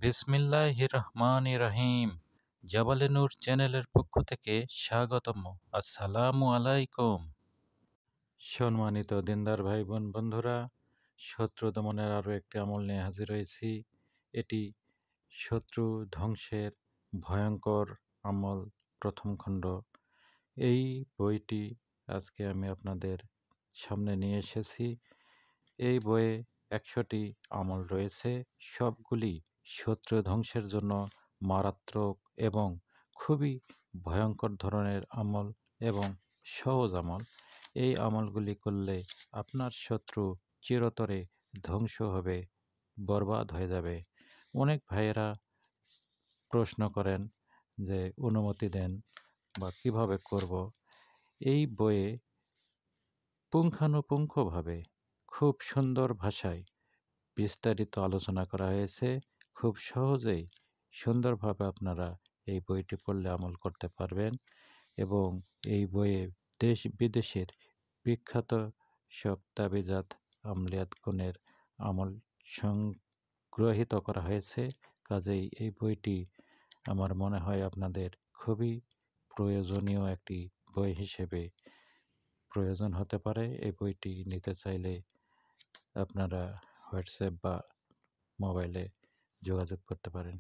বিসমিল্লাহির রহমানির রহিম। জাবালে নূর চ্যানেলের পক্ষ থেকে স্বাগতম। আসসালামু আলাইকুম। সম্মানিত দিনদার ভাই বোন বন্ধুরা, শত্রু দমনের আরও একটি আমল নিয়ে হাজির হয়েছি। এটি শত্রু ধ্বংসের ভয়ঙ্কর আমল, প্রথম খণ্ড। এই বইটি আজকে আমি আপনাদের সামনে নিয়ে এসেছি। এই বইয়ে ১০০টি আমল রয়েছে। সবগুলি শত্রু ধ্বংসের জন্য মারাত্মক এবং খুবই ভয়ঙ্কর ধরনের আমল এবং সহজ আমল। এই আমলগুলি করলে আপনার শত্রু চিরতরে ধ্বংস হবে, বরবাদ হয়ে যাবে। অনেক ভাইয়েরা প্রশ্ন করেন যে অনুমতি দেন বা কিভাবে করব। এই বইয়ে পুঙ্খানুপুঙ্খভাবে খুব সুন্দর ভাষায় বিস্তারিত আলোচনা করা হয়েছে। খুব সহজেই সুন্দরভাবে আপনারা এই বইটি পড়লে আমল করতে পারবেন এবং এই বইয়ে দেশ বিদেশের বিখ্যাত সব তাবিজাত আমলিয়াত গুণের আমল সংগ্রহিত করা হয়েছে। কাজেই এই বইটি আমার মনে হয় আপনাদের খুবই প্রয়োজনীয় একটি বই হিসেবে প্রয়োজন হতে পারে। এই বইটি নিতে চাইলে আপনারা হোয়াটসঅ্যাপ বা মোবাইলে যোগাযোগ করতে পারেন।